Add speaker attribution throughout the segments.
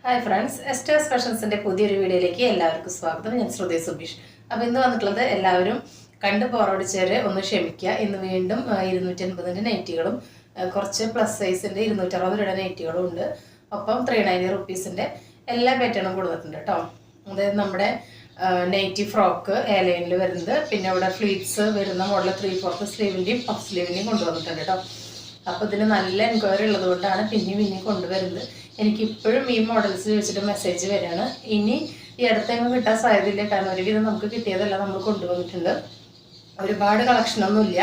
Speaker 1: Hi friends, എസ്റ്റേഴ്സ് ഫാഷൻസിന്റെ പുതിയൊരു വീഡിയോയിലേക്ക് എല്ലാവർക്കും സ്വാഗതം. ഞാൻ ശ്രുതി സുബീഷ്. അപ്പോൾ ഇന്ന് വന്നിട്ടുള്ളത് എല്ലാവരും കണ്ട് പോറടിച്ചവരെ ഒന്ന് ക്ഷമിക്കുക. ഇന്ന് വീണ്ടും 250 നൈറ്റികളും കുറച്ച് പ്ലസ് സൈസിന്റെ 260 രൂപയുടെ നൈറ്റികളും ഉണ്ട്. ഒപ്പം 390 റുപ്പീസിന്റെ എല്ലാ പാറ്റേണും കൊടുത്തിട്ടുണ്ട് കേട്ടോ. അതായത് നമ്മുടെ നൈറ്റി ഫ്രോക്ക് എയർലൈനിൽ വരുന്നത്, പിന്നെ ഇവിടെ ഫ്ലീറ്റ്സ് വരുന്ന മോഡൽ 3/4 സ്ലീവിന്റെയും പഫ് സ്ലീവിന്റെയും കൊണ്ടുവന്നിട്ടുണ്ട് കേട്ടോ. അപ്പോൾ ഇതിന് നല്ല എൻക്വയറി ഉള്ളത് കൊണ്ടാണ് പിന്നെയും കൊണ്ടുവരുന്നത്. എനിക്കിപ്പോഴും ഈ മോഡൽസ് ചോദിച്ചിട്ട് മെസ്സേജ് വരികയാണ്. ഇനി ഈ അടുത്തെങ്ങും കിട്ടാൻ സാധ്യതയില്ല, കാരണം ഒരുവിധം നമുക്ക് കിട്ടിയതെല്ലാം നമ്മൾ കൊണ്ടുവന്നിട്ടുണ്ട്. ഒരുപാട് കളക്ഷനൊന്നുമില്ല,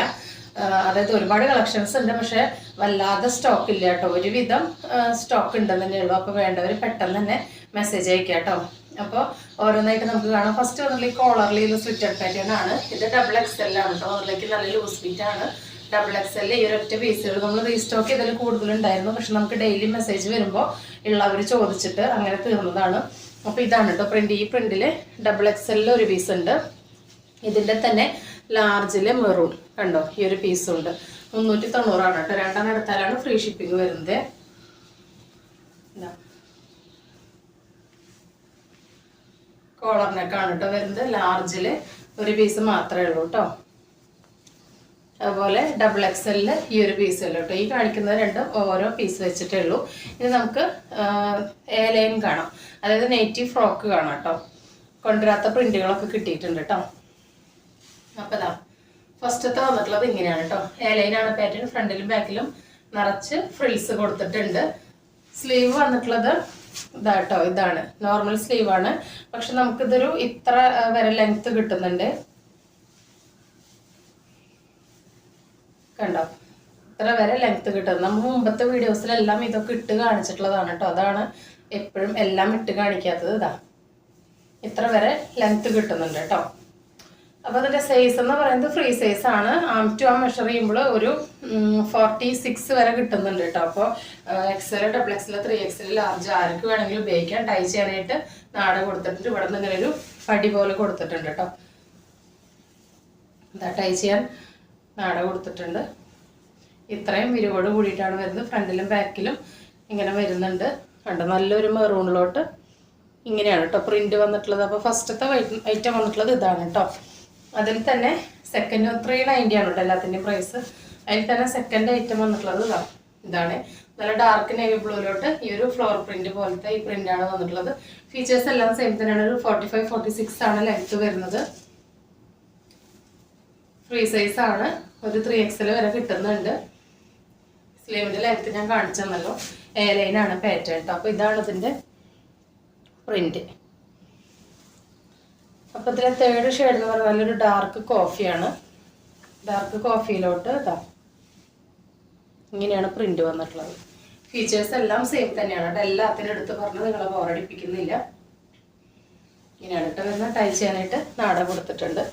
Speaker 1: അതായത് ഒരുപാട് കളക്ഷൻസ് ഉണ്ട്, പക്ഷെ വല്ലാതെ സ്റ്റോക്ക് ഇല്ല കേട്ടോ. ഒരുവിധം സ്റ്റോക്ക് ഉണ്ടെന്ന് തന്നെ ഉള്ളൂ. അപ്പോൾ വേണ്ടവർ പെട്ടെന്ന് തന്നെ മെസ്സേജ് അയക്കാം കേട്ടോ. അപ്പോൾ ഓരോന്നായിട്ട് നമുക്ക് കാണാം. ഫസ്റ്റ് വന്നിട്ടുള്ള കോളറിൽ സ്ലിറ്റഡ് പാറ്റേൺ ആണ്. ഇത് XXL ആണ് കേട്ടോ. അതിലേക്ക് നല്ല ലൂസ് ഫിറ്റ് ആണ്. XXL ഈ ഒരൊറ്റ പീസുകൾ നമ്മൾ റീസ്റ്റോക്ക് ചെയ്തതിൽ കൂടുതലുണ്ടായിരുന്നു, പക്ഷെ നമുക്ക് ഡെയിലി മെസ്സേജ് വരുമ്പോൾ ഉള്ളവർ ചോദിച്ചിട്ട് അങ്ങനെ തീർന്നതാണ്. അപ്പോൾ ഇതാണ് കേട്ടോ പ്രിന്റ്. ഈ പ്രിന്റിൽ XXL ഒരു പീസ് ഉണ്ട്. ഇതിൻ്റെ തന്നെ ലാർജില് മെറൂൺ കണ്ടോ, ഈ ഒരു പീസും ഉണ്ട്. 390 കേട്ടോ. രണ്ടെണ്ണം എടുത്താലാണ് ഫ്രീ ഷിപ്പിംഗ് വരുന്നത്. കോളറിനൊക്കെയാണ് കേട്ടോ വരുന്നത്. ലാർജില് ഒരു പീസ് മാത്രമേ ഉള്ളൂ കേട്ടോ. അതുപോലെ XXL ഈ ഒരു പീസ് ഉള്ളൂ കേട്ടോ. ഈ കാണിക്കുന്നത് രണ്ടും ഓരോ പീസ് വെച്ചിട്ടേ ഉള്ളൂ. ഇനി നമുക്ക് എ ലൈൻ കാണാം, അതായത് നെറ്റീവ് ഫ്രോക്ക് കാണാം കേട്ടോ. കൊണ്ടുവരാത്ത പ്രിന്റുകളൊക്കെ കിട്ടിയിട്ടുണ്ട് കേട്ടോ. അപ്പോൾ ഇതാ ഫസ്റ്റത്തെ വന്നിട്ടുള്ളത് ഇങ്ങനെയാണ് കേട്ടോ. എ ലൈനാണ് പാറ്റേൺ. ഫ്രണ്ടിലും ബാക്കിലും നിറച്ച് ഫ്രിൽസ് കൊടുത്തിട്ടുണ്ട്. സ്ലീവ് വന്നിട്ടുള്ളത് ഇതാ കേട്ടോ. ഇതാണ് നോർമൽ സ്ലീവാണ്, പക്ഷെ നമുക്കിതൊരു ഇത്ര വരെ ലെങ്ത് കിട്ടുന്നുണ്ട് കണ്ടോ. ഇത്ര വരെ ലെങ്ത് കിട്ടുന്നത് നമ്മൾ മുമ്പത്തെ വീഡിയോസിലെല്ലാം ഇതൊക്കെ ഇട്ട് കാണിച്ചിട്ടുള്ളതാണ് കേട്ടോ. അതാണ് എപ്പോഴും എല്ലാം ഇട്ട് കാണിക്കാത്തത്. ഇതാ ഇത്ര വരെ ലെങ്ത് കിട്ടുന്നുണ്ട് കേട്ടോ. അപ്പോൾ അതിൻ്റെ സൈസ് എന്ന് പറയുന്നത് ഫ്രീ സൈസ് ആണ്. ആം ടു ആം മെഷർ ചെയ്യുമ്പോൾ ഒരു 46 വരെ കിട്ടുന്നുണ്ട് കേട്ടോ. അപ്പോൾ XL, XXL, 3XL, ലാർജ് ആർക്ക് വേണമെങ്കിലും ഉപയോഗിക്കാം. ടൈ ചെയ്യാനായിട്ട് നാട കൊടുത്തിട്ടുണ്ട്. ഇവിടെ നിന്ന് ഇങ്ങനെ ഒരു പടി പോലെ കൊടുത്തിട്ടുണ്ട് കേട്ടോ. ഇതാ ടൈ ചെയ്യാൻ നാട കൊടുത്തിട്ടുണ്ട്. ഇത്രയും വിരിവോട് കൂടിയിട്ടാണ് വരുന്നത്. ഫ്രണ്ടിലും ബാക്കിലും ഇങ്ങനെ വരുന്നുണ്ട് കണ്ടോ. നല്ലൊരു മെറൂണിലോട്ട് ഇങ്ങനെയാണ് കേട്ടോ പ്രിന്റ് വന്നിട്ടുള്ളത്. അപ്പോൾ ഫസ്റ്റത്തെ ഐറ്റം വന്നിട്ടുള്ളത് ഇതാണ് കേട്ടോ. അതിൽ തന്നെ സെക്കൻഡ് 390 ആണ് കേട്ടോ എല്ലാത്തിൻ്റെയും പ്രൈസ്. അതിൽ തന്നെ സെക്കൻഡ് ഐറ്റം വന്നിട്ടുള്ളത് ഇതാണ്. നല്ല ഡാർക്ക് നേവി ബ്ലൂയിലോട്ട് ഈ ഒരു ഫ്ലോർ പ്രിന്റ് പോലത്തെ ഈ പ്രിന്റാണ് വന്നിട്ടുള്ളത്. ഫീച്ചേഴ്സ് എല്ലാം സെയിം തന്നെയാണ്. ഒരു 45-46 ആണ് ലെങ്ത് വരുന്നത്. ഫ്രീ സൈസ് ആണ്. ഒരു 3XL വരെ കിട്ടുന്നുണ്ട്. സ്ലീവിന്റെ ലെങ്ത് ഞാൻ കാണിച്ചെന്നല്ലോ. എ ലൈനാണ് പാറ്റേൺ കേട്ടോ. അപ്പോൾ ഇതാണ് ഇതിന്റെ പ്രിന്റ്. അപ്പോൾ ഇതിലെ തേർഡ് ഷെയ്ഡ് എന്ന് പറഞ്ഞാൽ നല്ലൊരു ഡാർക്ക് കോഫിയാണ്. ഡാർക്ക് കോഫിയിലോട്ട് ഇതാ ഇങ്ങനെയാണ് പ്രിന്റ് വന്നിട്ടുള്ളത്. ഫീച്ചേഴ്സ് എല്ലാം സെയിം തന്നെയാണ് കേട്ടോ. എല്ലാത്തിനും എടുത്ത് പറഞ്ഞ് നിങ്ങളെ ബോറടിപ്പിക്കുന്നില്ല. ഇങ്ങനെയാണ് കേട്ടോ വരുന്നത്. ടൈ ചെയ്യാനായിട്ട് നാട കൊടുത്തിട്ടുണ്ട്.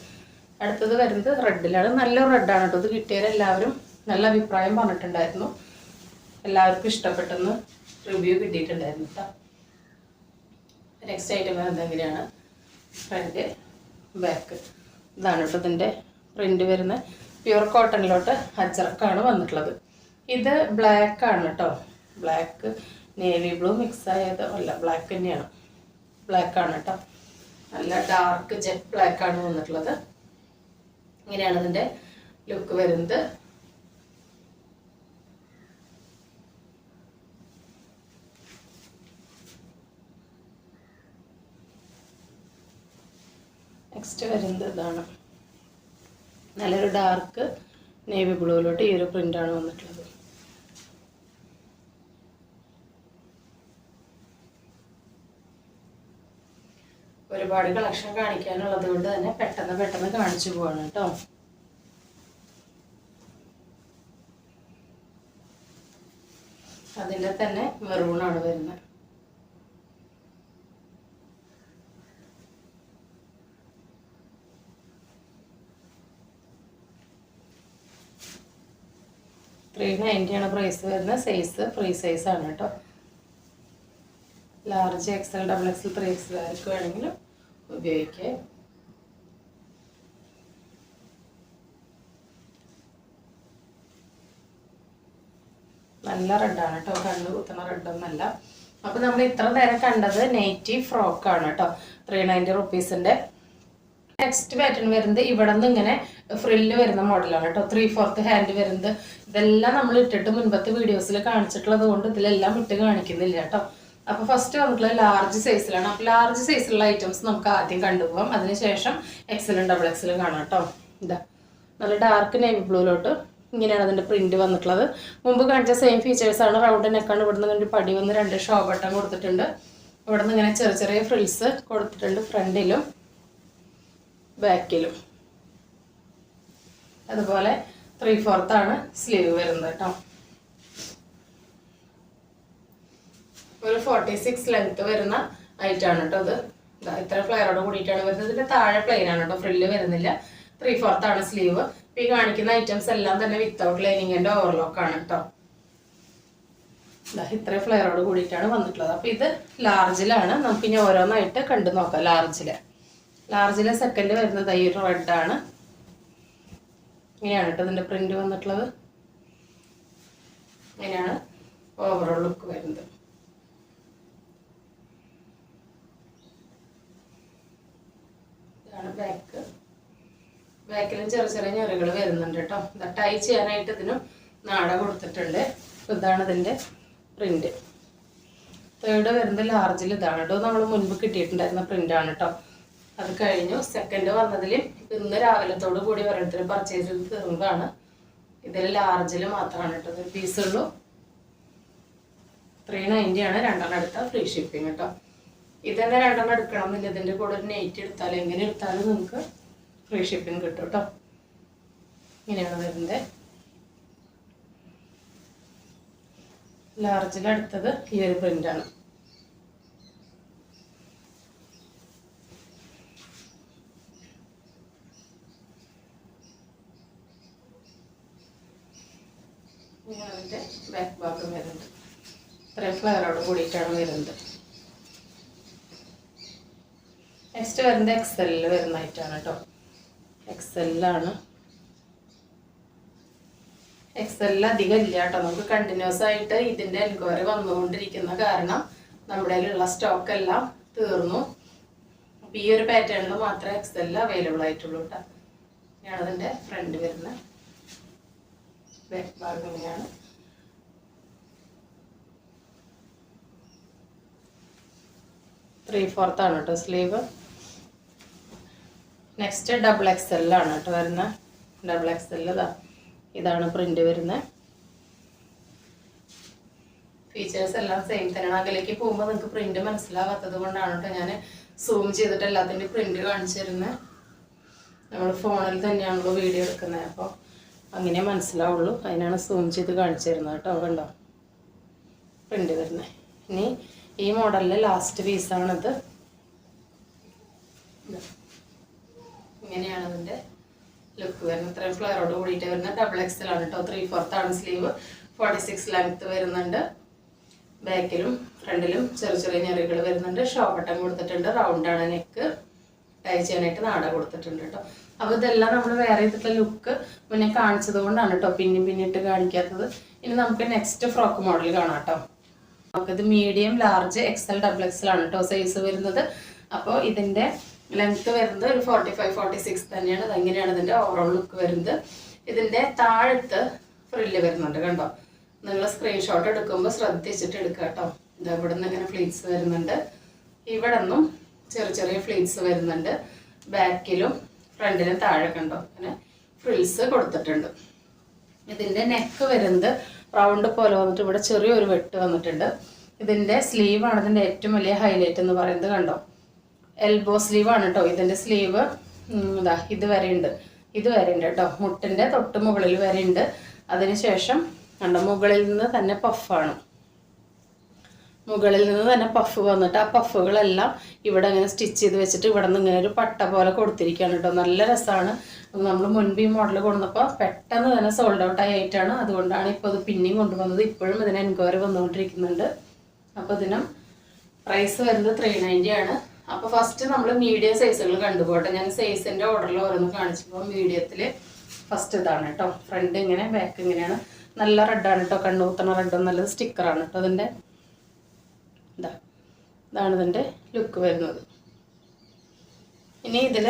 Speaker 1: അടുത്തത് വരുന്നത് റെഡിലാണ്. നല്ല റെഡാണ് കേട്ടോ. ഇത് കിട്ടിയവരെല്ലാവരും നല്ല അഭിപ്രായം പറഞ്ഞിട്ടുണ്ടായിരുന്നു. എല്ലാവർക്കും ഇഷ്ടപ്പെട്ടെന്ന് റിവ്യൂ കിട്ടിയിട്ടുണ്ടായിരുന്നു കേട്ടോ. നെക്സ്റ്റ് ഐറ്റം വരുന്നത് എങ്ങനെയാണ്, ഫ്രണ്ട് ബാക്ക്. ഇതാണ് കേട്ടോ ഇതിൻ്റെ പ്രിന്റ് വരുന്നത്. പ്യുവർ കോട്ടണിലോട്ട് അജറക്കാണ് വന്നിട്ടുള്ളത്. ഇത് ബ്ലാക്ക് ആണ് കേട്ടോ. ബ്ലാക്ക് നേവി ബ്ലൂ മിക്സ് ആയത് അല്ല, ബ്ലാക്ക് തന്നെയാണ്. ബ്ലാക്ക് ആണ് കേട്ടോ. നല്ല ഡാർക്ക് ജെറ്റ് ബ്ലാക്ക് ആണ് വന്നിട്ടുള്ളത്. ഇങ്ങനെയാണ് ഇതിൻ്റെ ലുക്ക് വരുന്നത്. നെക്സ്റ്റ് വരുന്നത് ഇതാണ്. നല്ലൊരു ഡാർക്ക് നേവി ബ്ലൂയിലോട്ട് ഈ ഒരു പ്രിൻ്റാണ് വന്നിട്ടുള്ളത്. ഒരുപാട് കളക്ഷൻ കാണിക്കാനുള്ളത് കൊണ്ട് തന്നെ പെട്ടെന്ന് കാണിച്ചു പോവാണ് കേട്ടോ. അതിൻ്റെ തന്നെ മെറൂണാണ് വരുന്നത്. $390 ആണ് പ്രൈസ് വരുന്നത്. സൈസ് ഫ്രീ സൈസ് ആണ് കേട്ടോ. ലാർജ് XL, XXL, 3XL ആർക്ക് വേണമെങ്കിലും ഉപയോഗിക്കാം. നല്ല റെഡാണ് കേട്ടോ. കണ്ണ് കുത്തുന്ന റെഡൊന്നല്ല. അപ്പോൾ നമ്മൾ ഇത്ര നേരം കണ്ടത് നൈറ്റി ഫ്രോക്കാണ് കേട്ടോ. 390 റുപ്പീസിൻ്റെ. നെക്സ്റ്റ് പാറ്റേൺ വരുന്നത് ഇവിടെ നിന്ന് ഇങ്ങനെ ഫ്രില്ല് വരുന്ന മോഡലാണ് കേട്ടോ. 3/4 ഹാൻഡ് വരുന്നത്. ഇതെല്ലാം നമ്മൾ ഇട്ടിട്ട് മുൻപത്തെ വീഡിയോസിൽ കാണിച്ചിട്ടുള്ളത് കൊണ്ട് ഇതിലെല്ലാം ഇട്ട് കാണിക്കുന്നില്ല കേട്ടോ. അപ്പോൾ ഫസ്റ്റ് വന്നിട്ടുള്ള ലാർജ് സൈസിലാണ്. അപ്പോൾ ലാർജ് സൈസിലുള്ള ഐറ്റംസ് നമുക്ക് ആദ്യം കണ്ടുപോകാം. അതിനുശേഷം എക്സലും ഡബിൾ എക്സലും കാണാം കേട്ടോ. ഇതാ നല്ല ഡാർക്ക് നേവി ബ്ലൂയിലോട്ട് ഇങ്ങനെയാണ് അതിൻ്റെ പ്രിന്റ് വന്നിട്ടുള്ളത്. മുമ്പ് കാണിച്ച സെയിം ഫീച്ചേഴ്സാണ്. റൗണ്ട് നെക്കാണ്. ഇവിടെ നിന്ന് ഒരു പടി വന്ന് 2 ഷോ ബട്ടൺ കൊടുത്തിട്ടുണ്ട്. ഇവിടെ നിന്ന് ഇങ്ങനെ ചെറിയ ചെറിയ ഫ്രിൽസ് കൊടുത്തിട്ടുണ്ട് ഫ്രണ്ടിലും ബാക്കിലും. അതുപോലെ 3/4 ആണ് സ്ലീവ് വരുന്നത് കേട്ടോ. ഒരു 46 ലെങ്ത് വരുന്ന ഐറ്റാണ് കേട്ടോ. ഇത് ഇത്ര ഫ്ലയറോട് കൂടിയിട്ടാണ് വരുന്നത്. ഇതിന്റെ താഴെ പ്ലെയിൻ ആണ് കേട്ടോ, ഫ്രില്ല് വരുന്നില്ല. 3/4 ആണ് സ്ലീവ്. ഈ കാണിക്കുന്ന ഐറ്റംസ് എല്ലാം തന്നെ വിത്തൗട്ട് ലൈനിങ്ങിന്റെ ഓവർലോക്ക് ആണ് കേട്ടോ. ഇത്ര ഫ്ലയറോട് കൂടിയിട്ടാണ് വന്നിട്ടുള്ളത്. അപ്പൊ ഇത് ലാർജിലാണ്. നമുക്ക് ഇനി ഓരോന്നായിട്ട് കണ്ടു നോക്കാം. ലാർജിലെ സെക്കൻഡ് വരുന്നത് ഈ ഒരു റെഡ് ആണ്. ഇങ്ങനെയാണ് കേട്ടോ ഇതിന്റെ പ്രിന്റ് വന്നിട്ടുള്ളത്. ഇങ്ങനെയാണ് ഓവറോൾ ലുക്ക് വരുന്നത്. ഇതാണ് ബാക്കിലും ചെറിയ ചെറിയ ഞെറികൾ വരുന്നുണ്ട് കേട്ടോ. ടൈ ചെയ്യാനായിട്ട് ഇതിനും നാട കൊടുത്തിട്ടുണ്ട്. ഇതാണ് ഇതിന്റെ പ്രിന്റ്. തേർഡ് വരുന്നത് ലാർജിൽ ഇതാണ് കേട്ടോ. നമ്മൾ മുൻപ് കിട്ടിയിട്ടുണ്ടായിരുന്ന പ്രിന്റ് ആണ് കേട്ടോ. അത് കഴിഞ്ഞു. സെക്കൻഡ് വന്നതിൽ ഇന്ന് രാവിലത്തോടു കൂടി ഓരോരുത്തർ പർച്ചേസ് ചെയ്ത് തീർന്നതാണ്. ഇതിൽ ലാർജിൽ മാത്രമാണ് കേട്ടോ ഒരു പീസുള്ളൂ. 390 ആണ്. 2 എടുത്താൽ ഫ്രീ ഷിപ്പിംഗ് കേട്ടോ. ഇതന്നെ 2 എടുക്കണം എന്നില്ല. ഇതിന്റെ കൂടെ ഒരു നൈറ്റ് എടുത്താൽ എങ്ങനെ എടുത്താലും നമുക്ക് ഫ്രീ ഷിപ്പിംഗ് കിട്ടും കേട്ടോ. ഇങ്ങനെയാണ് വരുന്നത്. ലാർജിൽ അടുത്തത് ഈ ഒരു പ്രിന്റ് ആണ്. അതിന്റെ ബാക്ക് ഭാഗം വരുന്നത്. ഇത്രയും ഫ്ലയറോട് കൂടിയിട്ടാണ് വരുന്നത്. നെക്സ്റ്റ് വരുന്നത് എക്സലിൽ വരുന്നതായിട്ടാണ് കേട്ടോ. എക്സലിലാണ്. എക്സലിൽ അധികം ഇല്ല കേട്ടോ. നമുക്ക് കണ്ടിന്യൂസ് ആയിട്ട് ഇതിന്റെ എൻക്വയറി വന്നുകൊണ്ടിരിക്കുന്ന കാരണം നമ്മുടെ കയ്യിലുള്ള സ്റ്റോക്ക് എല്ലാം തീർന്നു. അപ്പൊ ഈ ഒരു പാറ്റേണിൽ മാത്രമേ എക്സലിൽ അവൈലബിൾ ആയിട്ടുള്ളൂ കേട്ടോ. ഇങ്ങനെയാണ് അതിന്റെ ഫ്രണ്ട് വരുന്നത്. ബാക്ക് ഭാഗം ഇങ്ങനെയാണ്. ത്രീ-ഫോർത്ത് ആണ് കേട്ടോ സ്ലീവ്. നെക്സ്റ്റ് ഡബിൾ എക്സെല്ലാണ് കേട്ടോ വരുന്നത്. ഡബിൾ എക്സെല് ഇതാണ് പ്രിന്റ് വരുന്നത്. ഫീച്ചേഴ്സ് എല്ലാം സെയിം തന്നെയാണ്. അകലേക്ക് പോകുമ്പോൾ നിങ്ങൾക്ക് പ്രിന്റ് മനസ്സിലാവാത്തത് കൊണ്ടാണ് കേട്ടോ ഞാൻ സൂം ചെയ്തിട്ട് എല്ലാത്തിൻ്റെ പ്രിന്റ് കാണിച്ചു തരുന്നത്. നമ്മൾ ഫോണിൽ തന്നെയാണല്ലോ വീഡിയോ എടുക്കുന്നത്, അപ്പോൾ അങ്ങനെ മനസ്സിലാവുള്ളൂ. അതിനാണ് സൂം ചെയ്ത് കാണിച്ചു തരുന്നത് കേട്ടോ. കണ്ടോ പ്രിന്റ് വരുന്നത്. ഇനി ഈ മോഡലിലെ ലാസ്റ്റ് പീസാണിത്. ഇങ്ങനെയാണ് അതിൻ്റെ ലുക്ക് വരുന്നത്. ഇത്രയും ഫ്ലയറോട് കൂടിയിട്ട് വരുന്ന ഡബിൾ എക്സൽ ആണ് കേട്ടോ. 3/4 ആണ് സ്ലീവ്. 46 ലെങ്ത് വരുന്നുണ്ട്. ബാക്കിലും ഫ്രണ്ടിലും ചെറിയ ചെറിയ ഞെറികൾ വരുന്നുണ്ട്. ഷോ ബട്ടൺ കൊടുത്തിട്ടുണ്ട്. റൗണ്ട് ആണ് നെക്ക്. ടൈ ചെയ്യാനായിട്ട് നാട കൊടുത്തിട്ടുണ്ട് കേട്ടോ. അപ്പോൾ ഇതെല്ലാം നമ്മൾ വേറെ ചെയ്തിട്ടുള്ള ലുക്ക് മുന്നേ കാണിച്ചത് കൊണ്ടാണ് കേട്ടോ പിന്നിട്ട് കാണിക്കാത്തത്. ഇനി നമുക്ക് നെക്സ്റ്റ് ഫ്രോക്ക് മോഡൽ കാണാം കേട്ടോ. നമുക്കിത് medium, large, XL, double XL ആണ് കേട്ടോ സൈസ് വരുന്നത്. അപ്പോൾ ഇതിൻ്റെ ലെങ്ത് വരുന്നത് ഒരു 45-46 തന്നെയാണ്. അതെങ്ങനെയാണ് ഇതിൻ്റെ ഓവറോൾ ലുക്ക് വരുന്നത്. ഇതിൻ്റെ താഴത്ത് ഫ്രില്ല് വരുന്നുണ്ട് കണ്ടോ. നിങ്ങൾ സ്ക്രീൻഷോട്ട് എടുക്കുമ്പോൾ ശ്രദ്ധിച്ചിട്ട് എടുക്കുക കേട്ടോ. ഇത് ഇവിടെ നിന്ന് ഇങ്ങനെ ഫ്ലീറ്റ്സ് വരുന്നുണ്ട്. ഇവിടെ നിന്നും ചെറിയ ചെറിയ ഫ്ലീറ്റ്സ് വരുന്നുണ്ട്. ബാക്കിലും ഫ്രണ്ടിലും താഴെ കണ്ടോ അങ്ങനെ ഫ്രിൽസ് കൊടുത്തിട്ടുണ്ട്. ഇതിൻ്റെ നെക്ക് വരുന്നത് റൗണ്ട് പോലെ വന്നിട്ട് ഇവിടെ ചെറിയൊരു വെട്ട് വന്നിട്ടുണ്ട്. ഇതിൻ്റെ സ്ലീവാണ് ഇതിൻ്റെ ഏറ്റവും വലിയ ഹൈലൈറ്റ് എന്ന് പറയുന്നത്. കണ്ടോ എൽബോ സ്ലീവാണ് കേട്ടോ ഇതിൻ്റെ സ്ലീവ്. ഇതാ ഇതുവരെ ഉണ്ട് കേട്ടോ. മുട്ടിൻ്റെ തൊട്ട് മുകളിൽ വരെ ഉണ്ട്. അതിനുശേഷം കണ്ടോ മുകളിൽ നിന്ന് തന്നെ പഫാണ്. മുകളിൽ നിന്ന് തന്നെ പഫ് വന്നിട്ട് ആ പഫുകളെല്ലാം ഇവിടെ ഇങ്ങനെ സ്റ്റിച്ച് ചെയ്ത് വെച്ചിട്ട് ഇവിടെ നിന്ന് ഇങ്ങനെ ഒരു പട്ട പോലെ കൊടുത്തിരിക്കുകയാണ് കേട്ടോ. നല്ല രസമാണ്. നമ്മൾ മുൻപ് ഈ മോഡൽ കൊണ്ടുവന്നപ്പോൾ പെട്ടെന്ന് തന്നെ സോൾഡ് ഔട്ട് ആയിട്ടാണ്. അതുകൊണ്ടാണ് ഇപ്പോൾ ഇത് പിന്നെയും കൊണ്ടുവന്നത്. ഇപ്പോഴും ഇതിന് എൻക്വയറി വന്നുകൊണ്ടിരിക്കുന്നുണ്ട്. അപ്പോൾ ഇതിനും പ്രൈസ് വരുന്നത് 390 ആണ്. അപ്പോൾ ഫസ്റ്റ് നമ്മൾ മീഡിയം സൈസുകൾ കണ്ടുപോട്ടെ. ഞാൻ സൈസിൻ്റെ ഓർഡറിൽ ഓരോന്ന് കാണിച്ചപ്പോൾ മീഡിയത്തിൽ ഫസ്റ്റ് ഇതാണ് കേട്ടോ. ഫ്രണ്ട് ഇങ്ങനെ, ബാക്ക് ഇങ്ങനെയാണ്. നല്ല റെഡാണ് കേട്ടോ. കണ്ണൂത്തണ റെഡും നല്ലത് സ്റ്റിക്കറാണ് കേട്ടോ. അതിൻ്റെ ഇതാണ് ഇതിൻ്റെ ലുക്ക് വരുന്നത്. ഇനി ഇതിൽ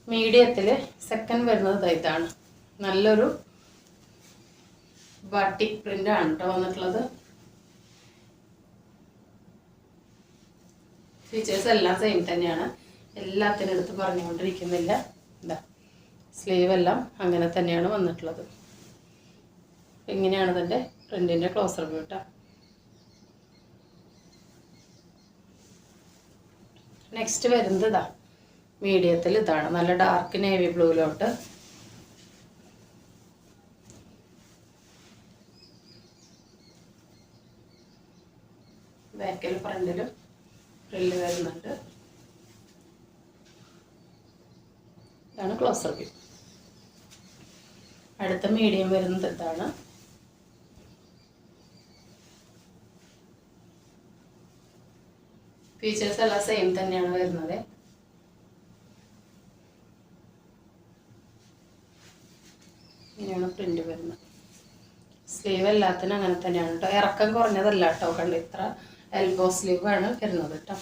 Speaker 1: മീഡിയത്തിൽ സെക്കൻഡ് വരുന്നത് ഇതാണ്. നല്ലൊരു ബാട്ടിക് പ്രിൻ്റ് ആണ് കേട്ടോ വന്നിട്ടുള്ളത്. ഫീച്ചേഴ്സ് എല്ലാം സെയിം തന്നെയാണ്, എല്ലാത്തിനും എടുത്ത് പറഞ്ഞുകൊണ്ടിരിക്കുന്നില്ല. ഇതാ സ്ലീവ് എല്ലാം അങ്ങനെ തന്നെയാണ് വന്നിട്ടുള്ളത്. ഇങ്ങനെയാണ് ഇതിൻ്റെ പ്രിൻറ്റിൻ്റെ ക്ലോസർ വ്യൂ കേട്ടോ. നെക്സ്റ്റ് വരുന്നത് ഇതാ മീഡിയത്തിൽ ഇതാണ്. നല്ല ഡാർക്ക് നേവി ബ്ലൂയിലോട്ട് ബാക്കിൽ ഫ്രണ്ടിലും ഫ്രില്ല് വരുന്നുണ്ട്. ഇതാണ് ക്ലോസർ വ്യൂ. അടുത്ത മീഡിയം വരുന്നത് ഇതാണ്. ഫീച്ചേഴ്സ് എല്ലാം സെയിം തന്നെയാണ് വരുന്നത്. ഇങ്ങനെയാണ് പ്രിന്റ് വരുന്നത്. സ്ലീവ് എല്ലാത്തിനും അങ്ങനെ തന്നെയാണ് കേട്ടോ. ഇറക്കം കുറഞ്ഞതല്ല കേട്ടോ. കണ്ട് ഇത്ര എൽബോ സ്ലീവ് ആണ് വരുന്നത് കേട്ടോ.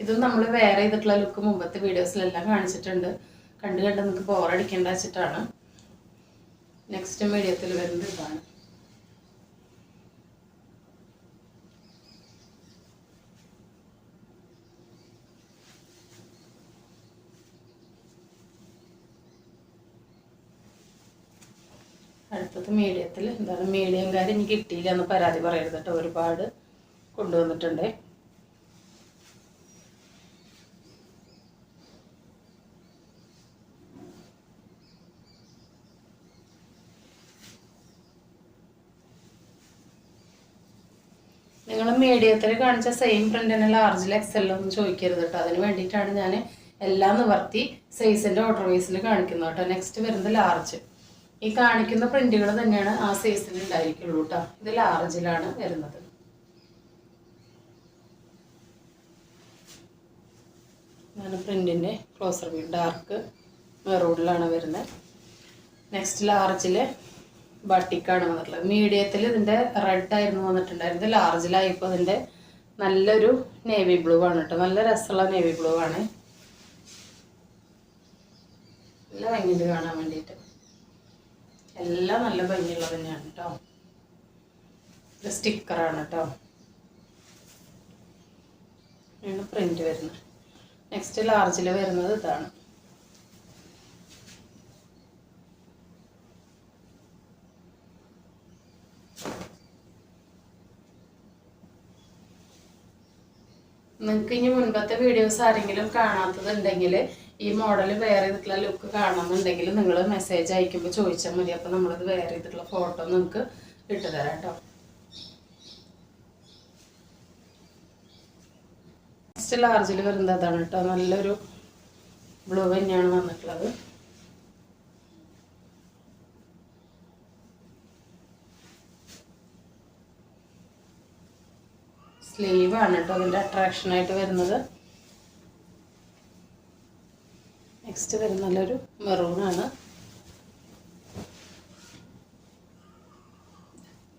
Speaker 1: ഇതും നമ്മൾ വേറെ ചെയ്തിട്ടുള്ള ലുക്ക് മുമ്പത്തെ വീഡിയോസിലെല്ലാം കാണിച്ചിട്ടുണ്ട്. കണ്ട് നിങ്ങൾക്ക് ബോറടിക്കേണ്ട വെച്ചിട്ടാണ്. നെക്സ്റ്റ് മീഡിയത്തിൽ വരുന്നത് ഇതാണ്. അടുത്തത് മീഡിയത്തിൽ എന്താണ്, മീഡിയംകാർ എനിക്ക് കിട്ടിയില്ല എന്ന് പരാതി പറയരുത് കേട്ടോ. ഒരുപാട് കൊണ്ടുവന്നിട്ടുണ്ട്. നിങ്ങൾ മീഡിയത്തിൽ കാണിച്ച സെയിം പ്രിന്റിന് ലാർജിൽ എക്സെല്ലൊന്നും ചോദിക്കരുത് കേട്ടോ. അതിന് വേണ്ടിയിട്ടാണ് ഞാൻ എല്ലാം നിവർത്തി സൈസിൻ്റെ ഓർഡർ വൈസിൽ കാണിക്കുന്നത് കേട്ടോ. നെക്സ്റ്റ് വരുന്നത് ലാർജ്. ഈ കാണിക്കുന്ന പ്രിന്റുകൾ തന്നെയാണ് ആ സൈസിൽ ഉണ്ടായിരിക്കുള്ളൂ കേട്ടോ. ഇത് ലാർജിലാണ് വരുന്നത്. ഇതാണ് പ്രിന്റിൻ്റെ ക്ലോസർ വ്യൂ. ഡാർക്ക് മെറൂണിലാണ് വരുന്നത്. നെക്സ്റ്റ് ലാർജിൽ ബട്ടിക്കാണ് വന്നിട്ടുള്ളത്. മീഡിയത്തിൽ ഇതിൻ്റെ റെഡ് ആയിരുന്നു വന്നിട്ടുണ്ടായിരുന്നത്. ലാർജിലായപ്പോൾ ഇതിൻ്റെ നല്ലൊരു നേവി ബ്ലൂ ആണ് കേട്ടോ. നല്ല രസമുള്ള നേവി ബ്ലൂ ആണ്. നല്ല ഭംഗിയുണ്ട് കാണാൻ വേണ്ടിയിട്ട്. എല്ലാം നല്ല ഭംഗിയുള്ളത് തന്നെയാണ് കേട്ടോ. ഇത് സ്റ്റിക്കറാണ് കേട്ടോ. ഇതാണ് പ്രിന്റ് വരുന്നത്. നെക്സ്റ്റ് ലാർജിൽ വരുന്നത് ഇതാണ്. നിങ്ങൾക്ക് ഇനി മുൻപത്തെ വീഡിയോസ് ആരെങ്കിലും കാണാത്തതുണ്ടെങ്കിൽ ഈ മോഡൽ വേറെ ചെയ്തിട്ടുള്ള ലുക്ക് കാണണമെന്നുണ്ടെങ്കിൽ നിങ്ങൾ മെസ്സേജ് അയക്കുമ്പോൾ ചോദിച്ചാൽ മതി. അപ്പോൾ നമ്മളിത് വേറെ ചെയ്തിട്ടുള്ള ഫോട്ടോ നിങ്ങൾക്ക് ഇട്ടുതരാം കേട്ടോ. നെക്സ്റ്റ് ലാർജിൽ വരുന്നത് അതാണ് കേട്ടോ. നല്ലൊരു ബ്ലൂ തന്നെയാണ് വന്നിട്ടുള്ളത്. സ്ലീവ് ആണ് കേട്ടോ അതിൻ്റെ അട്രാക്ഷനായിട്ട് വരുന്നത്. നെക്സ്റ്റ് വരുന്ന നല്ലൊരു മെറൂണാണ്.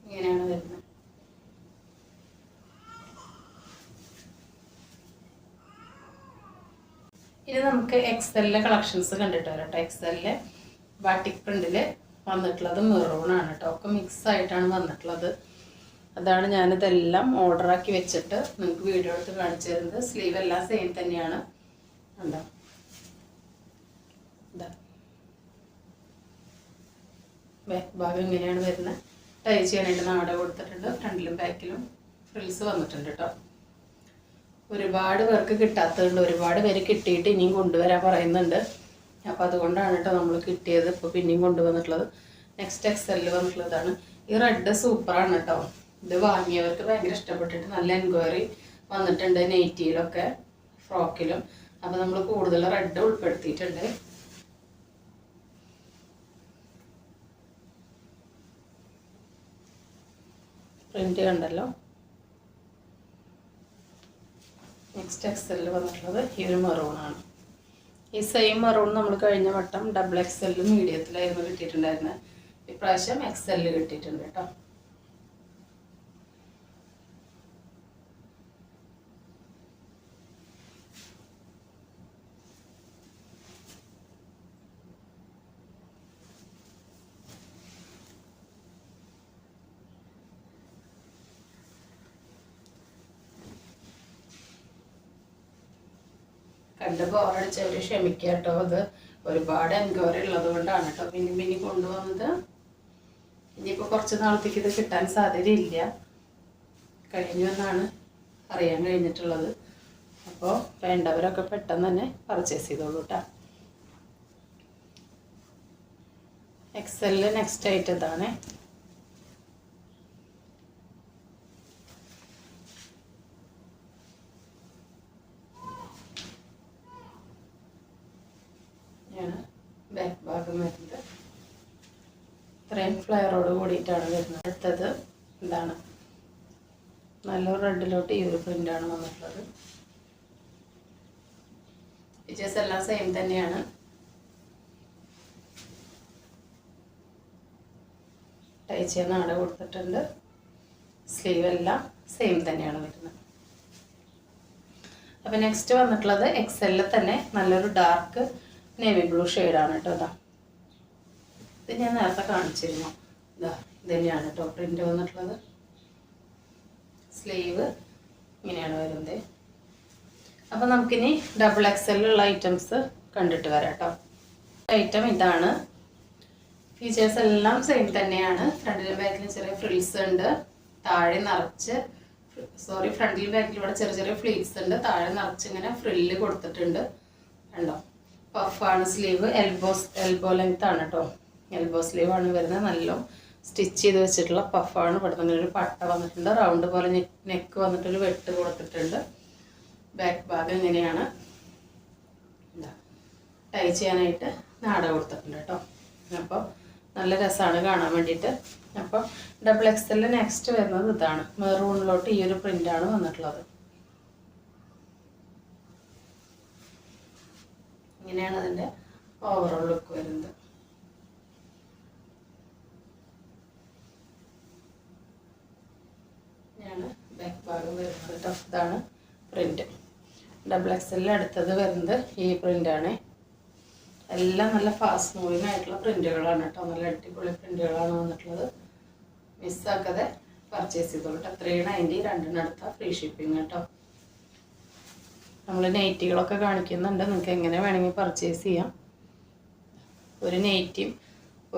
Speaker 1: ഇങ്ങനെയാണ് വരുന്നത്. ഇനി നമുക്ക് എക്സലിലെ കളക്ഷൻസ് കണ്ടിട്ട് വരാം കേട്ടോ. എക്സലിലെ ബാട്ടിക് പ്രിന്റിൽ വന്നിട്ടുള്ളത് മെറൂണാണ് കേട്ടോ. ഒക്കെ മിക്സ് ആയിട്ടാണ് വന്നിട്ടുള്ളത്. അതാണ് ഞാനിതെല്ലാം ഓർഡറാക്കി വെച്ചിട്ട് നിങ്ങൾക്ക് വീഡിയോ എടുത്ത് കാണിച്ചു തരുന്നത്. സ്ലീവ് എല്ലാം സെയിം തന്നെയാണ്. ഉണ്ടോ ഇതാ ബാക്ക് ഭാഗം ഇങ്ങനെയാണ് വരുന്നത്. ടൈ ചെയ്യാനായിട്ട് നാട കൊടുത്തിട്ടുണ്ട്. ഫ്രണ്ടിലും ബാക്കിലും ഫ്രിൽസ് വന്നിട്ടുണ്ട് കേട്ടോ. ഒരുപാട് പേർക്ക് കിട്ടാത്തതുണ്ട്. ഒരുപാട് പേര് കിട്ടിയിട്ട് ഇനിയും കൊണ്ടുവരാൻ പറയുന്നുണ്ട്. അപ്പോൾ അതുകൊണ്ടാണ് കേട്ടോ നമ്മൾ കിട്ടിയത് ഇപ്പോൾ പിന്നെയും കൊണ്ടുവന്നിട്ടുള്ളത്. നെക്സ്റ്റ് എക്സലിൽ വന്നിട്ടുള്ളതാണ്. ഈ റെഡ് സൂപ്പറാണ് കേട്ടോ. ഇത് വാങ്ങിയവർക്ക് ഭയങ്കര ഇഷ്ടപ്പെട്ടിട്ട് നല്ല എൻക്വയറി വന്നിട്ടുണ്ട്. നെയ്റ്റിയിലൊക്കെ ഫ്രോക്കിലും. അപ്പോൾ നമ്മൾ കൂടുതൽ റെഡ് ഉൾപ്പെടുത്തിയിട്ടുണ്ട്. പ്രിന്റ് കണ്ടല്ലോ. നെക്സ്റ്റ് എക്സലിൽ വന്നിട്ടുള്ളത് ഈ ഒരു മെറൂണാണ്. ഈ സെയിം മെറൂൺ നമ്മൾ കഴിഞ്ഞ വട്ടം ഡബിൾ എക്സലിലും മീഡിയത്തിലായിരുന്നു കിട്ടിയിട്ടുണ്ടായിരുന്നത്. ഇപ്രാവശ്യം എക്സലിൽ കിട്ടിയിട്ടുണ്ട് കേട്ടോ. കണ്ട് ബോറടിച്ചവർ ക്ഷമിക്കുക കേട്ടോ. അത് ഒരുപാട് എൻക്വയറി ഉള്ളത് കൊണ്ടാണ് കേട്ടോ പിന്നെ കൊണ്ടുവന്നത്. ഇനിയിപ്പോൾ കുറച്ച് നാളത്തേക്ക് ഇത് കിട്ടാൻ സാധ്യതയില്ല, കഴിഞ്ഞു എന്നാണ് അറിയാൻ കഴിഞ്ഞിട്ടുള്ളത്. അപ്പോൾ വേണ്ടവരൊക്കെ പെട്ടെന്ന് തന്നെ പർച്ചേസ് ചെയ്തോളൂ കേട്ടോ. എക്സലിൽ നെക്സ്റ്റ് ആയിട്ട് ഇതാണ്. ബാക്ക് ഭാഗം വരുന്നത് ഇത്രയും ഫ്ലെയറോട് കൂടിയിട്ടാണ് വരുന്നത്. അടുത്തത് ഇതാണ്, നല്ലൊരു റെഡിലോട്ട് ഈ ഒരു പ്രിൻ്റാണ് വന്നിട്ടുള്ളത്. ഫീച്ചേഴ്സ് എല്ലാം സെയിം തന്നെയാണ്. ടൈ ചെയ്യാൻ നാട കൊടുത്തിട്ടുണ്ട്. സ്ലീവ് എല്ലാം സെയിം തന്നെയാണ് വരുന്നത്. അപ്പോൾ നെക്സ്റ്റ് വന്നിട്ടുള്ളത് എക്സലിൽ തന്നെ നല്ലൊരു ഡാർക്ക് നേവി ബ്ലൂ ഷെയ്ഡാണ് കേട്ടോ. ഇതാ ഇത് ഞാൻ നേരത്തെ കാണിച്ചിരുന്നു. ഇതാ ഇത് തന്നെയാണ് കേട്ടോ പ്രിൻ്റ് വന്നിട്ടുള്ളത്. സ്ലീവ് ഇങ്ങനെയാണ് വരുന്നത്. അപ്പോൾ നമുക്കിനി ഡബിൾ എക്സലിലുള്ള ഐറ്റംസ് കണ്ടിട്ട് വരാം കേട്ടോ. ഐറ്റം ഇതാണ്. ഫീച്ചേഴ്സ് എല്ലാം സെയിം തന്നെയാണ്. ഫ്രണ്ടിലും ബാക്കിലും ചെറിയ ഫ്രിൽസ് ഉണ്ട്. താഴെ നിറച്ച് ഫ്രണ്ടിലും ബാക്കിലും ഇവിടെ ചെറിയ ചെറിയ ഫ്ലീറ്റ്സ് ഉണ്ട്. താഴെ നിറച്ച് ഇങ്ങനെ ഫ്രില്ല് കൊടുത്തിട്ടുണ്ട് കണ്ടോ. പഫാണ് സ്ലീവ്. എൽബോ ലെങ്ത് ആണ് കേട്ടോ. എൽബോ സ്ലീവ് ആണ് വരുന്നത്. നല്ല സ്റ്റിച്ച് ചെയ്ത് വെച്ചിട്ടുള്ള പഫാണ്. ഇവിടെ നിന്ന് ഒരു പട്ട വന്നിട്ടുണ്ട്. റൗണ്ട് പോലെ നെക്ക് വന്നിട്ടൊരു വെട്ട് കൊടുത്തിട്ടുണ്ട്. ബാക്ക് ഭാഗം ഇങ്ങനെയാണ്. ടൈ ചെയ്യാനായിട്ട് നാട കൊടുത്തിട്ടുണ്ട് കേട്ടോ. അപ്പോൾ നല്ല രസമാണ് കാണാൻ വേണ്ടിയിട്ട്. അപ്പോൾ ഡബിൾ എക്സലിൽ നെക്സ്റ്റ് വരുന്നത് ഇതാണ്. മെറൂണിലോട്ട് ഈ ഒരു പ്രിൻ്റാണ് വന്നിട്ടുള്ളത്. ഇങ്ങനെയാണ് അതിൻ്റെ ഓവറോൾ ലുക്ക് വരുന്നത്. ഇങ്ങനെയാണ് ബാക്ക് ഭാഗം വരുന്നത് കേട്ടോ. ഇതാണ് പ്രിൻ്റ്. ഡബിൾ എക്സലിൽ അടുത്തത് വരുന്നത് ഈ പ്രിൻ്റാണ്. എല്ലാം നല്ല ഫാസ്റ്റ് മൂവിങ് ആയിട്ടുള്ള പ്രിൻ്റുകളാണ് കേട്ടോ. നല്ല അടിപൊളി പ്രിൻ്റുകളാണ് വന്നിട്ടുള്ളത്. മിസ്സാക്കാതെ പർച്ചേസ് ചെയ്തോളൂ കേട്ടോ. 390 രണ്ടിനടുത്ത ഫ്രീ ഷിപ്പിംഗ് കേട്ടോ. നമ്മൾ നൈറ്റികളൊക്കെ കാണിക്കുന്നുണ്ട്. നിങ്ങൾക്ക് എങ്ങനെ വേണമെങ്കിൽ പർച്ചേസ് ചെയ്യാം. ഒരു നൈറ്റിയും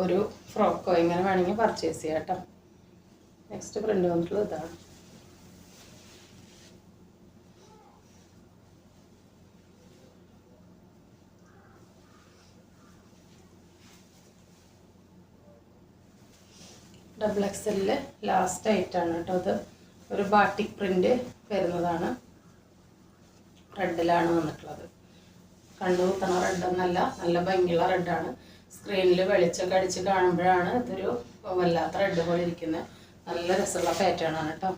Speaker 1: ഒരു ഫ്രോക്കോ എങ്ങനെ വേണമെങ്കിൽ പർച്ചേസ് ചെയ്യാം കേട്ടോ. നെക്സ്റ്റ് പ്രിൻ്റ് വന്നിട്ടുള്ളത് ഇതാണ്. ഡബിൾ എക്സലിൽ ലാസ്റ്റ് ആയിട്ടാണ് കേട്ടോ. അത് ഒരു ബാട്ടിക് പ്രിൻ്റ് വരുന്നതാണ്. റെഡിലാണ് വന്നിട്ടുള്ളത്. കണ്ണു കുത്തണ റെഡൊന്നല്ല, നല്ല ഭംഗിയുള്ള റെഡാണ്. സ്ക്രീനിൽ വെളിച്ചൊക്കെ അടിച്ച് കാണുമ്പോഴാണ് ഇതൊരു വല്ലാത്ത റെഡ് പോലെ ഇരിക്കുന്നത്. നല്ല രസമുള്ള പാറ്റേൺ ആണ് കേട്ടോ.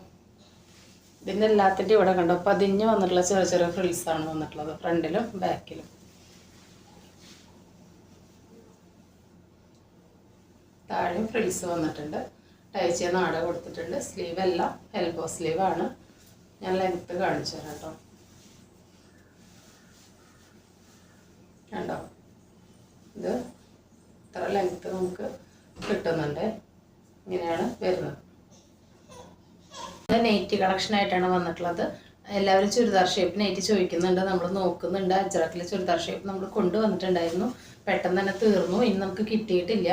Speaker 1: ഇതിൻ്റെ എല്ലാത്തിൻ്റെ ഇവിടെ കണ്ടോ പതിഞ്ഞ് വന്നിട്ടുള്ള ചെറിയ ചെറിയ ഫ്രിൽസാണ് വന്നിട്ടുള്ളത് ഫ്രണ്ടിലും ബാക്കിലും. താഴെയും ഫ്രിൽസ് വന്നിട്ടുണ്ട്. ടൈ ചെയ്യാൻ നാട കൊടുത്തിട്ടുണ്ട്. സ്ലീവ് എല്ലാം എൽബോ സ്ലീവാണ്. ഞാൻ ലെങ്ത്ത് കാണിച്ചു തരാം കേട്ടോ. കണ്ടോ, ഇത് ഇത്ര ലെങ്ത്ത് നമുക്ക് കിട്ടുന്നുണ്ട്. ഇങ്ങനെയാണ് വരുന്നത്. നെയ്റ്റി കളക്ഷൻ ആയിട്ടാണ് വന്നിട്ടുള്ളത്. എല്ലാവരും ചുരിദാർ ഷേപ്പ് നെയ്റ്റി ചോദിക്കുന്നുണ്ട്. നമ്മൾ നോക്കുന്നുണ്ട്. അജ്രക്കിലെ ചുരിദാർ ഷേപ്പ് നമ്മൾ കൊണ്ടുവന്നിട്ടുണ്ടായിരുന്നു. പെട്ടെന്ന് തന്നെ തീർന്നു. ഇനി നമുക്ക് കിട്ടിയിട്ടില്ല.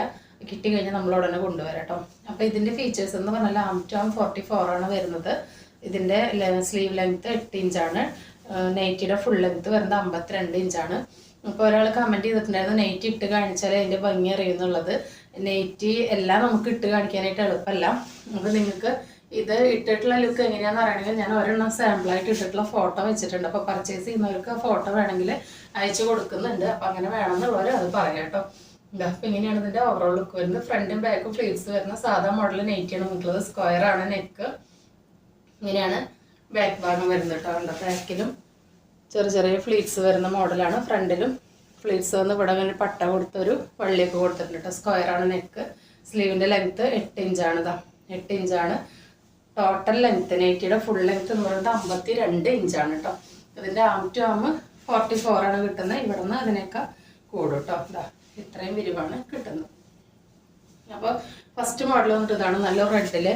Speaker 1: കിട്ടി കഴിഞ്ഞാൽ നമ്മൾ ഉടനെ കൊണ്ടുവരാം കേട്ടോ. അപ്പോൾ ഇതിൻ്റെ ഫീച്ചേഴ്സ് എന്ന് പറഞ്ഞാൽ ആം ടു ആം 44 ആണ് വരുന്നത്. ഇതിൻ്റെ സ്ലീവ് ലെങ്ത്ത് 8 ഇഞ്ചാണ്. നൈറ്റിയുടെ ഫുൾ ലെങ്ത്ത് വരുന്നത് 52 ഇഞ്ചാണ്. അപ്പോൾ ഒരാൾ കമൻറ്റ് ചെയ്തിട്ടുണ്ടായിരുന്നു നെയ്റ്റി ഇട്ട് കാണിച്ചാൽ അതിൻ്റെ ഭംഗി അറിയുന്നുള്ളത്. നെയ്റ്റി എല്ലാം നമുക്ക് ഇട്ട് കാണിക്കാനായിട്ട് എളുപ്പമല്ല. അപ്പോൾ നിങ്ങൾക്ക് ഇത് ഇട്ടിട്ടുള്ള ലുക്ക് എങ്ങനെയാണെന്ന് അറിയണമെങ്കിൽ ഞാൻ ഒരെണ്ണം സാമ്പിളായിട്ട് ഇട്ടിട്ടുള്ള ഫോട്ടോ വെച്ചിട്ടുണ്ട്. അപ്പോൾ പർച്ചേസ് ചെയ്യുന്നവർക്ക് ആ ഫോട്ടോ വേണമെങ്കിൽ അയച്ചു കൊടുക്കുന്നുണ്ട്. അപ്പോൾ അങ്ങനെ വേണമെന്നുള്ളവർ അത് പറയാം കേട്ടോ. അപ്പോൾ ഇങ്ങനെയാണ് ഇതിൻ്റെ ഓവറോൾ ലുക്ക് വരുന്നത്. ഫ്രണ്ടും ബാക്കും ഫ്ലീറ്റ്സ് വരുന്ന സാധാ മോഡൽ നെയ്റ്റിയാണ് വന്നിട്ടുള്ളത്. സ്ക്വയറാണ് നെക്ക്. ഇങ്ങനെയാണ് ബാക്ക് ഭാഗം വരുന്നത് കേട്ടോ. കണ്ടോ, ബാക്കിലും ചെറിയ ചെറിയ ഫ്ലീറ്റ്സ് വരുന്ന മോഡലാണ്. ഫ്രണ്ടിലും ഫ്ലീറ്റ്സ് വന്ന് ഇവിടെ അങ്ങനെ പട്ട കൊടുത്തൊരു വള്ളിയൊക്കെ കൊടുത്തിട്ടുണ്ട് കേട്ടോ. സ്ക്വയറാണ് നെക്ക്. സ്ലീവിൻ്റെ ലെങ്ത്ത് 8 ഇഞ്ചാണ്. 8 ഇഞ്ചാണ് ടോട്ടൽ ലെങ്ത്ത്. നൈറ്റിയുടെ ഫുൾ ലെങ്ത്ത് എന്ന് പറയുന്നത് 52 ഇഞ്ചാണ് കേട്ടോ. ഇതിൻ്റെ ആം ടു ആം 44 ആണ് കിട്ടുന്നത്. ഇവിടെ നിന്ന് അതിനേക്കാൾ കൂടും കേട്ടോ. ഇത്രയും വിരിവാണ് കിട്ടുന്നത്. അപ്പോൾ ഫസ്റ്റ് മോഡൽ വന്നിട്ട് ഇതാണ്. നല്ല റെഡിൽ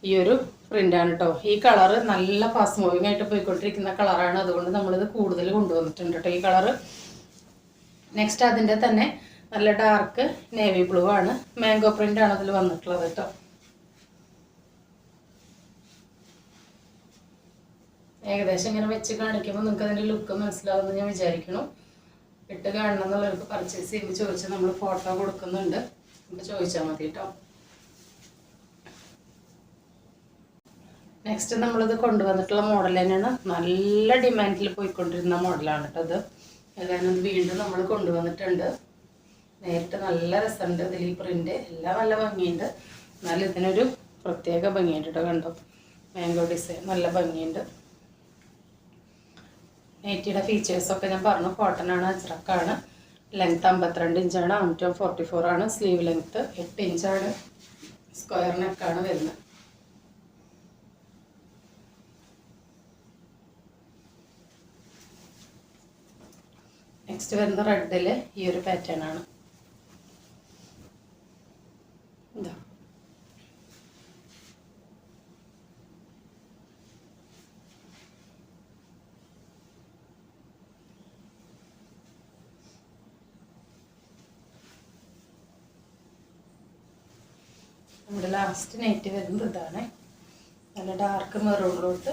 Speaker 1: ഈ ഒരു പ്രിൻ്റാണ് കേട്ടോ. ഈ കളറ് നല്ല ഫാസ്റ്റ് മൂവിങ് ആയിട്ട് പോയിക്കൊണ്ടിരിക്കുന്ന കളറാണ്, അതുകൊണ്ട് നമ്മളിത് കൂടുതൽ കൊണ്ടുവന്നിട്ടുണ്ട് കേട്ടോ ഈ കളറ്. നെക്സ്റ്റ് അതിൻ്റെ തന്നെ നല്ല ഡാർക്ക് നേവി ബ്ലൂ ആണ്, മാംഗോ പ്രിൻ്റ് ആണ് അതിൽ വന്നിട്ടുള്ളത് കേട്ടോ. ഏകദേശം ഇങ്ങനെ വെച്ച് കാണിക്കുമ്പോൾ നിങ്ങൾക്ക് അതിൻ്റെ ലുക്ക് മനസ്സിലാവുമെന്ന് ഞാൻ വിചാരിക്കുന്നു. ഇട്ട് കാണണം എന്നുള്ളവർക്ക് പർച്ചേസ് ചെയ്യുമ്പോൾ ചോദിച്ചാൽ നമ്മൾ ഫോട്ടോ കൊടുക്കുന്നുണ്ട്, നമുക്ക് ചോദിച്ചാൽ മതി കേട്ടോ. നെക്സ്റ്റ് നമ്മളിത് കൊണ്ടുവന്നിട്ടുള്ള മോഡൽ തന്നെയാണ്, നല്ല ഡിമാൻഡിൽ പോയിക്കൊണ്ടിരുന്ന മോഡലാണ് കേട്ടോ ഇത്. കാരണം വീണ്ടും നമ്മൾ കൊണ്ടുവന്നിട്ടുണ്ട്. നേരിട്ട് നല്ല രസമുണ്ട് ഇതിൽ, ഈ പ്രിൻ്റ് എല്ലാം നല്ല ഭംഗിയുണ്ട്. എന്നാലും ഇതിനൊരു പ്രത്യേക ഭംഗിയുണ്ട് കേട്ടോ. കണ്ടോ മാംഗോ ഡിസൈൻ നല്ല ഭംഗിയുണ്ട്. നൈറ്റിയുടെ ഫീച്ചേഴ്സൊക്കെ ഞാൻ പറഞ്ഞു. കോട്ടനാണ്, അജ്രക്കാണ്, ലെങ്ത്ത് 52 ഇഞ്ചാണ്, ആംറ്റോം 44 ആണ്, സ്ലീവ് ലെങ്ത്ത് 8 ഇഞ്ചാണ്, സ്ക്വയർ നെക്കാണ് വരുന്നത്. നെക്സ്റ്റ് വരുന്ന റെഡിൽ ഈ ഒരു പാറ്റേൺ ആണ്. ഇതാ നമ്മുടെ ലാസ്റ്റ് നൈറ്റ് വരുന്നത് ഇതാണ്, നല്ല ഡാർക്ക് മെറൂണിലോട്ട്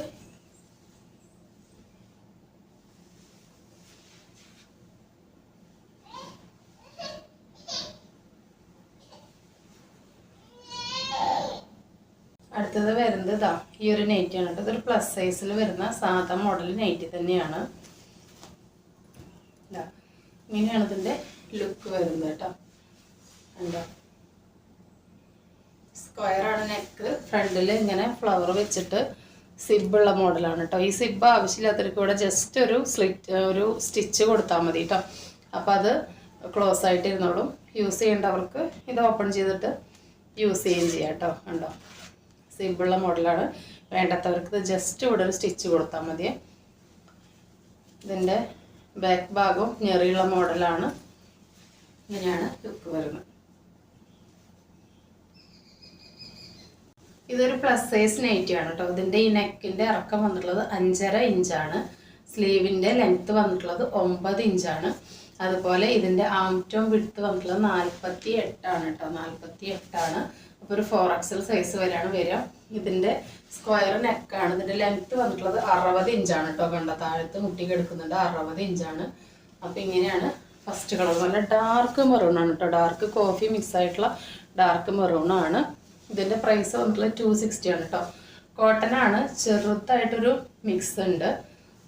Speaker 1: അടുത്തത് വരുന്നത് ഇതാ ഈ ഒരു നൈറ്റിയാണ് കേട്ടോ. ഇതൊരു പ്ലസ് സൈസിൽ വരുന്ന സാധാ മോഡൽ നൈറ്റി തന്നെയാണ്. ഇങ്ങനെയാണ് ഇതിൻ്റെ ലുക്ക് വരുന്നത് കേട്ടോ. എന്താ സ്ക്വയറാണ് നെക്ക്, ഫ്രണ്ടിൽ ഇങ്ങനെ ഫ്ലവർ വെച്ചിട്ട് സിബുള്ള മോഡലാണ് കേട്ടോ. ഈ സിബ് ആവശ്യമില്ലാത്തവർക്ക് ഇവിടെ ജസ്റ്റ് ഒരു സ്റ്റിച്ച് കൊടുത്താൽ മതി കേട്ടോ. അപ്പോൾ അത് ക്ലോസ് ആയിട്ട് ഇരുന്നോളും. യൂസ് ചെയ്യേണ്ടവർക്ക് ഇത് ഓപ്പൺ ചെയ്തിട്ട് യൂസ് ചെയ്യുകയും ചെയ്യാം കേട്ടോ. കണ്ടോ സിബുള്ള മോഡലാണ്. വേണ്ടാത്തവർക്ക് ഇത് ജസ്റ്റ് ഇവിടെ ഒരു സ്റ്റിച്ച് കൊടുത്താൽ മതി. ഇതിൻ്റെ ബാക്ക് ഭാഗവും ഞെറിയുള്ള മോഡലാണ്. ഇങ്ങനെയാണ് ലുക്ക് വരുന്നത്. ഇതൊരു പ്ലസ് സൈസ് നൈറ്റിയാണ് കേട്ടോ. ഇതിൻ്റെ ഈ നെക്കിൻ്റെ ഇറക്കം വന്നിട്ടുള്ളത് 5.5 ഇഞ്ചാണ്. സ്ലീവിൻ്റെ ലെങ്ത്ത് വന്നിട്ടുള്ളത് 9 ഇഞ്ചാണ്. അതുപോലെ ഇതിൻ്റെ ആംറ്റോം വിഡ്ത്ത് വന്നിട്ടുള്ളത് 48 ആണ് കേട്ടോ. 48 ആണ്. അപ്പോൾ ഒരു 4XL സൈസ് വരെയാണ് വരിക. ഇതിൻ്റെ സ്ക്വയർ നെക്കാണ്. ഇതിൻ്റെ ലെങ്ത്ത് വന്നിട്ടുള്ളത് 60 ഇഞ്ചാണ് കേട്ടോ. കണ്ട താഴത്ത് മുട്ടി കിടക്കുന്നുണ്ട്, 60 ഇഞ്ചാണ്. അപ്പോൾ ഇങ്ങനെയാണ് ഫസ്റ്റ് കളർ. നല്ല ഡാർക്ക് മെറൂൺ ആണ് കേട്ടോ. ഡാർക്ക് കോഫി മിക്സ് ആയിട്ടുള്ള ഡാർക്ക് മെറൂൺ ആണ്. ഇതിൻ്റെ പ്രൈസ് വന്നിട്ടുള്ളത് 260 ആണ് കേട്ടോ. കോട്ടൺ ആണ്, ചെറുതായിട്ടൊരു മിക്സ് ഉണ്ട്.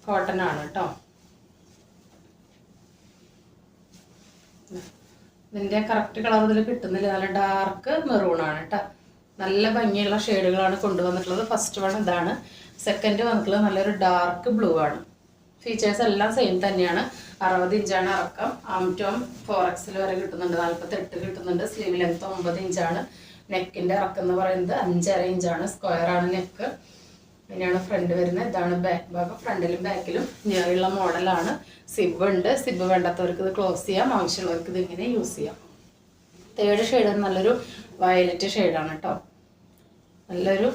Speaker 1: കോട്ടൺ ആണ് കേട്ടോ. ഇതിൻ്റെ കറക്റ്റ് കളർ ഇതിൽ കിട്ടുന്നില്ല. നല്ല ഡാർക്ക് മെറൂൺ ആണ് കേട്ടോ. നല്ല ഭംഗിയുള്ള ഷെയ്ഡുകളാണ് കൊണ്ടുവന്നിട്ടുള്ളത്. ഫസ്റ്റ് വൺ ഇതാണ്. സെക്കൻഡ് വന്നിട്ടുള്ളത് നല്ലൊരു ഡാർക്ക് ബ്ലൂ ആണ്. ഫീച്ചേഴ്സ് എല്ലാം സെയിം തന്നെയാണ്. 60 ഇഞ്ചാണ് ഇറക്കം. ആംറ്റോം 4XL വരെ കിട്ടുന്നുണ്ട്, 48 കിട്ടുന്നുണ്ട്. സ്ലീവ് ലെങ്ത്ത് 9 ഇഞ്ചാണ്. നെക്കിൻ്റെ ഇറക്കം എന്ന് പറയുന്നത് 5.5 ഇഞ്ചാണ്. സ്ക്വയറാണ് നെക്ക്. ഇങ്ങനെയാണ് ഫ്രണ്ട് വരുന്നത്. ഇതാണ് ബാക്ക് ഭാഗം. ഫ്രണ്ടിലും ബാക്കിലും ഞെറിയുള്ള മോഡലാണ്. സിബ് ഉണ്ട്. സിബ് വേണ്ടാത്തവർക്ക് ഇത് ക്ലോസ് ചെയ്യാം, ആവശ്യമുള്ളവർക്ക് ഇതിങ്ങനെ യൂസ് ചെയ്യാം. തേർഡ് ഷെയ്ഡ് നല്ലൊരു വയലറ്റ് ഷെയ്ഡാണ് കേട്ടോ. നല്ലൊരു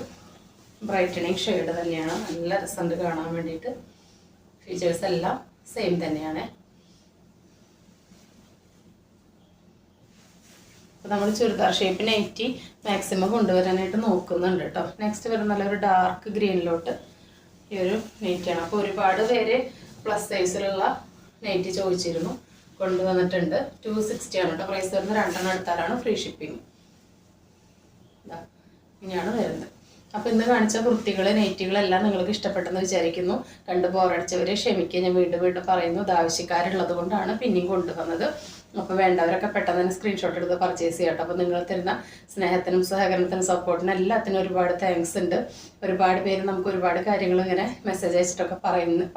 Speaker 1: ബ്രൈറ്റനിങ് ഷെയ്ഡ് തന്നെയാണ്. നല്ല രസമുണ്ട് കാണാൻ വേണ്ടിയിട്ട്. ഫീച്ചേഴ്സ് എല്ലാം സെയിം തന്നെയാണ്. അപ്പോൾ നമ്മൾ ചുരിദാർ ഷേപ്പ് നൈറ്റി മാക്സിമം കൊണ്ടുവരാനായിട്ട് നോക്കുന്നുണ്ട് കേട്ടോ. നെക്സ്റ്റ് വരുന്ന നല്ലൊരു ഡാർക്ക് ഗ്രീനിലോട്ട് ഈ ഒരു നൈറ്റിയാണ്. അപ്പോൾ ഒരുപാട് പേര് പ്ലസ് സൈസിലുള്ള നൈറ്റി ചോദിച്ചിരുന്നു, കൊണ്ടുവന്നിട്ടുണ്ട്. 260 ആണ് കേട്ടോ പ്രൈസ് വരുന്നത്. 2 എടുത്താലാണ് ഫ്രീ ഷിപ്പിംഗ്. ഇങ്ങനെയാണ് വരുന്നത്. അപ്പോൾ ഇന്ന് കാണിച്ച കുർത്തികൾ നൈറ്റികളെല്ലാം നിങ്ങൾക്ക് ഇഷ്ടപ്പെട്ടെന്ന് വിചാരിക്കുന്നു. കണ്ട് ബോറടിച്ചവരെ ക്ഷമിക്കുക. ഞാൻ വീണ്ടും പറയുന്നു, ഇത് ആവശ്യക്കാരുള്ളത് കൊണ്ടാണ് പിന്നെയും കൊണ്ടുവന്നത്. അപ്പോൾ വേണ്ടവരൊക്കെ പെട്ടെന്ന് തന്നെ സ്ക്രീൻഷോട്ട് എടുത്ത് പർച്ചേസ് ചെയ്യട്ടോ. അപ്പോൾ നിങ്ങൾ തരുന്ന സ്നേഹത്തിനും സഹകരണത്തിനും സപ്പോർട്ടിനും എല്ലാത്തിനും ഒരുപാട് താങ്ക്സ് ഉണ്ട്. ഒരുപാട് പേര് നമുക്ക് ഒരുപാട് കാര്യങ്ങൾ ഇങ്ങനെ മെസ്സേജ് അയച്ചിട്ടൊക്കെ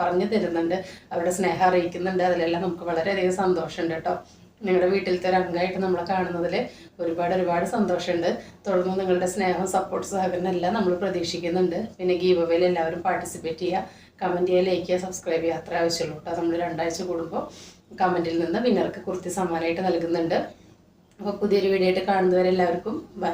Speaker 1: പറഞ്ഞു തരുന്നുണ്ട്, അവരുടെ സ്നേഹം അറിയിക്കുന്നുണ്ട്. അതിലെല്ലാം നമുക്ക് വളരെയധികം സന്തോഷമുണ്ട് കേട്ടോ. നിങ്ങളുടെ വീട്ടിലത്തെ ഒരു അംഗമായിട്ട് നമ്മളെ കാണുന്നതിൽ ഒരുപാട് സന്തോഷമുണ്ട്. തുടർന്ന് നിങ്ങളുടെ സ്നേഹം സപ്പോർട്ട് സഹകരണം എല്ലാം നമ്മൾ പ്രതീക്ഷിക്കുന്നുണ്ട്. പിന്നെ ഗീവ് അവേയിൽ എല്ലാവരും പാർട്ടിസിപ്പേറ്റ് ചെയ്യുക, കമൻറ്റ് ചെയ്യുക, ലൈക്ക് ചെയ്യുക, സബ്സ്ക്രൈബ് ചെയ്യുക. അത്ര ആവശ്യമുള്ളൂ കേട്ടോ. നമ്മൾ 2 ആഴ്ച കൂടുമ്പോൾ കമൻറ്റിൽ നിന്ന് വിന്നർക്ക് കുർത്തി സമ്മാനമായിട്ട് നൽകുന്നുണ്ട്. അപ്പോൾ പുതിയൊരു വീഡിയോ ആയിട്ട് കാണുന്നവരെ എല്ലാവർക്കും ബൈ.